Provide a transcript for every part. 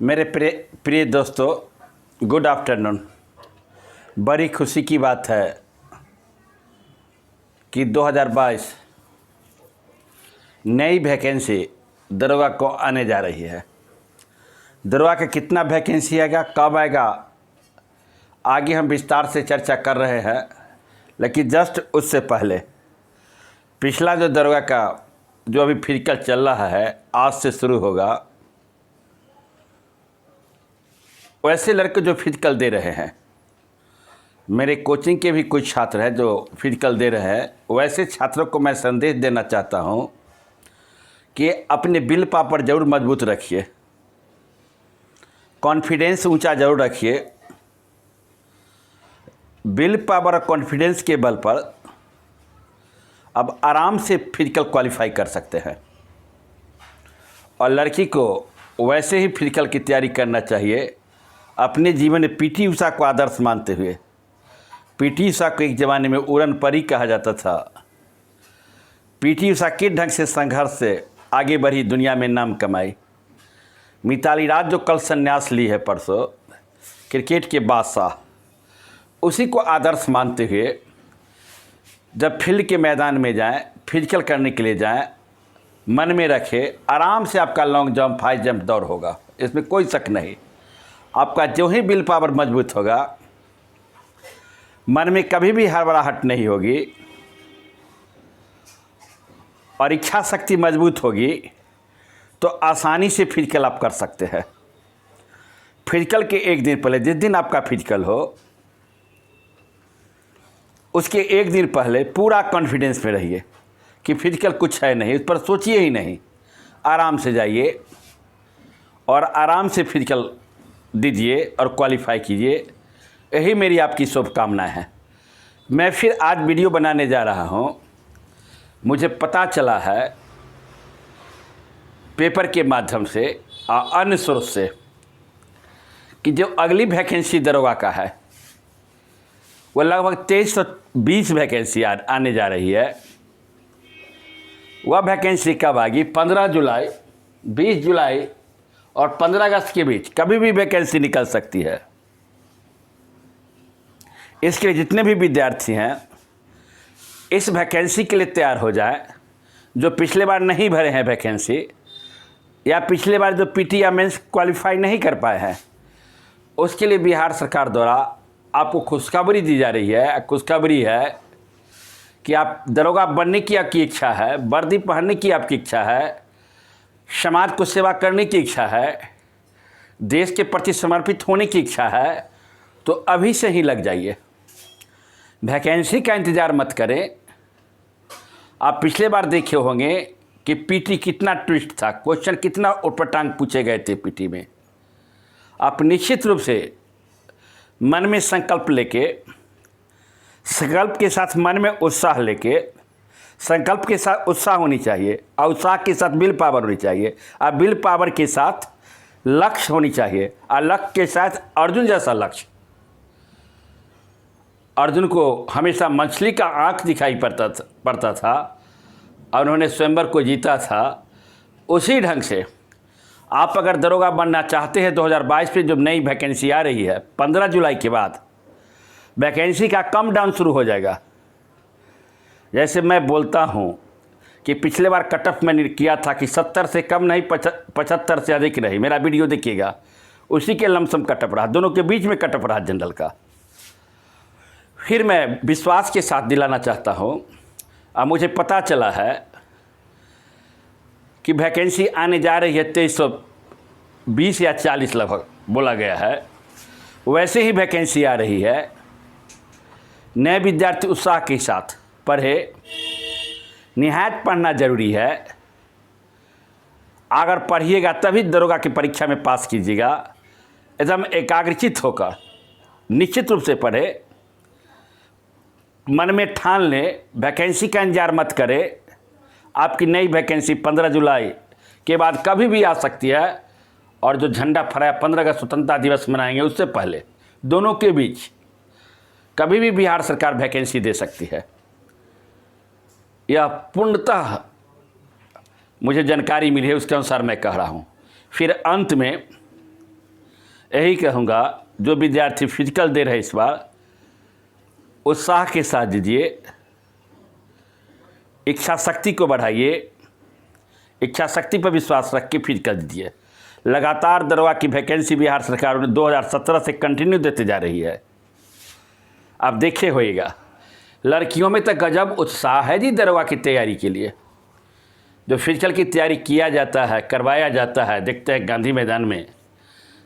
मेरे प्रिय दोस्तों, गुड आफ्टरनून। बड़ी खुशी की बात है कि 2022 नई वैकेंसी दरोगा को आने जा रही है। दरोगा का कितना वैकेंसी आएगा, कब आएगा, आगे हम विस्तार से चर्चा कर रहे हैं। लेकिन जस्ट उससे पहले पिछला जो दरोगा का जो अभी फिजिकल चल रहा है, आज से शुरू होगा। वैसे लड़के जो फिजिकल दे रहे हैं, मेरे कोचिंग के भी कुछ छात्र हैं जो फिजिकल दे रहे हैं। वैसे छात्रों को मैं संदेश देना चाहता हूं कि अपने विल पावर जरूर मजबूत रखिए, कॉन्फिडेंस ऊंचा जरूर रखिए। विल पावर और कॉन्फिडेंस के बल पर अब आराम से फिजिकल क्वालिफाई कर सकते हैं। और लड़की को वैसे ही फिजिकल की तैयारी करना चाहिए, अपने जीवन में पीटी उषा को आदर्श मानते हुए। पीटी उषा को एक ज़माने में उड़न परी कहा जाता था। पीटी उषा किस ढंग से संघर्ष से आगे बढ़ी, दुनिया में नाम कमाई। मिताली राज जो कल संन्यास ली है परसों, क्रिकेट के बादशाह, उसी को आदर्श मानते हुए जब फील्ड के मैदान में जाएं, फिजिकल करने के लिए जाएं, मन में रखें, आराम से आपका लॉन्ग जंप, हाई जंप दौड़ होगा, इसमें कोई शक नहीं। आपका जो ही विल पावर मजबूत होगा, मन में कभी भी हड़बड़ाहट नहीं होगी और इच्छा शक्ति मजबूत होगी, तो आसानी से फिजिकल आप कर सकते हैं। फिजिकल के एक दिन पहले, जिस दिन आपका फिजिकल हो, उसके एक दिन पहले पूरा कॉन्फिडेंस में रहिए कि फिजिकल कुछ है नहीं, उस पर सोचिए ही नहीं। आराम से जाइए और आराम से फिजिकल दीजिए और क्वालिफाई कीजिए। यही मेरी आपकी शुभकामनाएं हैं। मैं फिर आज वीडियो बनाने जा रहा हूं। मुझे पता चला है पेपर के माध्यम से और अन्य स्रोत से कि जो अगली वैकेंसी दरोगा का है, वो लगभग 2320 वैकेंसी आने जा रही है। वह वैकेंसी कब आएगी? 15 जुलाई, 20 जुलाई और 15 अगस्त के बीच कभी भी वैकेंसी निकल सकती है। इसके लिए जितने भी विद्यार्थी हैं, इस वैकेंसी के लिए तैयार हो जाएं। जो पिछले बार नहीं भरे हैं वैकेंसी, या पिछले बार जो पीटी या मेंस क्वालिफाई नहीं कर पाए हैं, उसके लिए बिहार सरकार द्वारा आपको खुशखबरी दी जा रही है। खुशखबरी है कि आप दरोगा बनने की आपकी इच्छा है, वर्दी पहनने की आपकी इच्छा है, समाज को सेवा करने की इच्छा है, देश के प्रति समर्पित होने की इच्छा है, तो अभी से ही लग जाइए। वैकेंसी का इंतज़ार मत करें। आप पिछले बार देखे होंगे कि पीटी कितना ट्विस्ट था, क्वेश्चन कितना उटपटांग पूछे गए थे पीटी में। आप निश्चित रूप से मन में संकल्प लेके, संकल्प के साथ मन में उत्साह लेके, संकल्प के साथ उत्साह होनी चाहिए और उत्साह के साथ विल पावर होनी चाहिए और विल पावर के साथ लक्ष्य होनी चाहिए और लक्ष्य के साथ अर्जुन जैसा लक्ष्य। अर्जुन को हमेशा मछली का आँख दिखाई पड़ता था और उन्होंने स्वयंवर को जीता था। उसी ढंग से आप अगर दरोगा बनना चाहते हैं, 2022 में जब नई वैकेंसी आ रही है, 15 जुलाई के बाद वैकेंसी का कम डाउन शुरू हो जाएगा। जैसे मैं बोलता हूं कि पिछले बार कट ऑफ मैंने किया था कि 70 से कम नहीं, 75 से अधिक रही। मेरा वीडियो देखिएगा, उसी के लमसम कट ऑफ रहा, दोनों के बीच में कट ऑफ रहा जनरल का। फिर मैं विश्वास के साथ दिलाना चाहता हूं, अब मुझे पता चला है कि वैकेंसी आने जा रही है 2320 या 40 लगभग बोला गया है। वैसे ही वैकेंसी आ रही है। नए विद्यार्थी उत्साह के साथ पढ़े, निहायत पढ़ना जरूरी है। अगर पढ़िएगा तभी दरोगा की परीक्षा में पास कीजिएगा। एकदम एकाग्रचित होकर निश्चित रूप से पढ़े, मन में ठान लें, वैकेंसी का इंतजार मत करें। आपकी नई वैकेंसी 15 जुलाई के बाद कभी भी आ सकती है। और जो झंडा फहराया 15 अगस्त स्वतंत्रता दिवस मनाएंगे, उससे पहले दोनों के बीच कभी भी बिहार सरकार वैकेंसी दे सकती है। यह पूर्णतः मुझे जानकारी मिली है, उसके अनुसार मैं कह रहा हूँ। फिर अंत में यही कहूँगा, जो विद्यार्थी फिजिकल दे रहे इस बार उत्साह के साथ दीजिए, इच्छा शक्ति को बढ़ाइए, इच्छा शक्ति पर विश्वास रख के फिजिकल दीजिए। लगातार दरोगा की वैकेंसी बिहार सरकार ने 2017 से कंटिन्यू देते जा रही है। आप देखे होइएगा, लड़कियों में तो गजब उत्साह है जी दरोगा की तैयारी के लिए। जो फिजिकल की तैयारी किया जाता है, करवाया जाता है, देखते हैं गांधी मैदान में,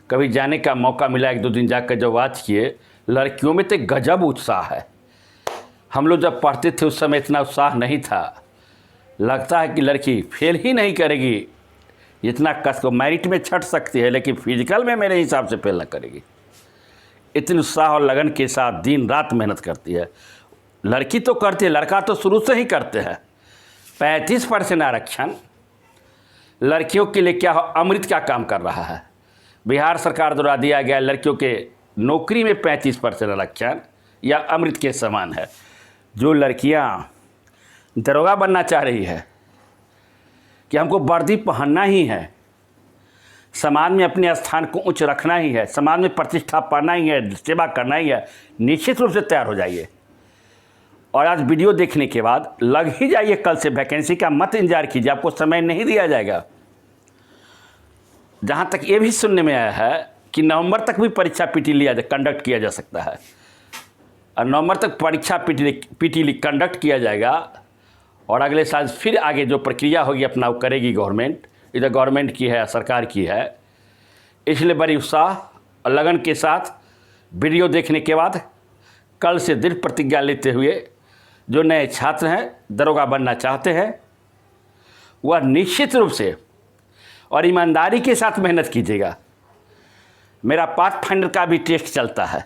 कभी जाने का मौका मिला 1-2 दिन जाकर जो वॉच किए, लड़कियों में तो गजब उत्साह है। हम लोग जब पढ़ते थे उस समय इतना उत्साह नहीं था। लगता है कि लड़की फेल ही नहीं करेगी, इतना कस को मेरिट में छट सकती है, लेकिन फिजिकल में मेरे हिसाब से फेल ना करेगी। इतने उत्साह और लगन के साथ दिन रात मेहनत करती है। लड़की तो करती है, लड़का तो शुरू से ही करते हैं। 35% आरक्षण लड़कियों के लिए क्या हो, अमृत का काम कर रहा है। बिहार सरकार द्वारा दिया गया लड़कियों के नौकरी में 35% आरक्षण या अमृत के समान है। जो लड़कियां दरोगा बनना चाह रही है कि हमको वर्दी पहनना ही है, समाज में अपने स्थान को उच्च रखना ही है, समाज में प्रतिष्ठा पाना ही है, सेवा करना ही है, निश्चित रूप से तैयार हो जाइए। और आज वीडियो देखने के बाद लग ही जाइए कल से वैकेंसी का, मत इंतजार कीजिए, आपको समय नहीं दिया जाएगा। जहाँ तक ये भी सुनने में आया है कि नवंबर तक भी परीक्षा कंडक्ट किया जा सकता है, और नवंबर तक परीक्षा पीटी कंडक्ट किया जाएगा, और अगले साल फिर आगे जो प्रक्रिया होगी अपना वो करेगी गवर्नमेंट। इधर गवर्नमेंट की है, सरकार की है। इसलिए बड़ी उत्साह और लगन के साथ वीडियो देखने के बाद कल से दृढ़ प्रतिज्ञा लेते हुए जो नए छात्र हैं, दरोगा बनना चाहते हैं, वह निश्चित रूप से और ईमानदारी के साथ मेहनत कीजिएगा। मेरा पाथफाइंडर का भी टेस्ट चलता है,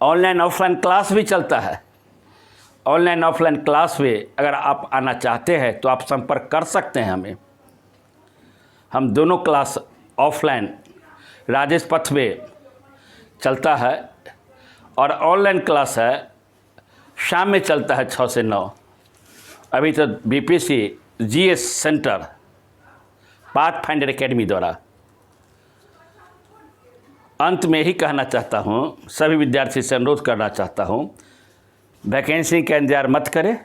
ऑनलाइन ऑफलाइन क्लास भी चलता है। ऑनलाइन ऑफलाइन क्लास में अगर आप आना चाहते हैं तो आप संपर्क कर सकते हैं हमें। हम दोनों क्लास ऑफलाइन राजेश पथ में चलता है, और ऑनलाइन क्लास है शाम में चलता है 6 से 9। अभी तो BPSC GS centre pathfinder academy द्वारा। अंत में ही कहना चाहता हूँ, सभी विद्यार्थी से अनुरोध करना चाहता हूँ, वैकेंसी का इंतजार मत करें,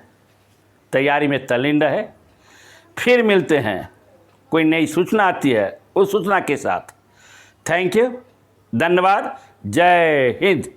तैयारी में तल्लीन रहे। फिर मिलते हैं, कोई नई सूचना आती है उस सूचना के साथ। थैंक यू, धन्यवाद, जय हिंद।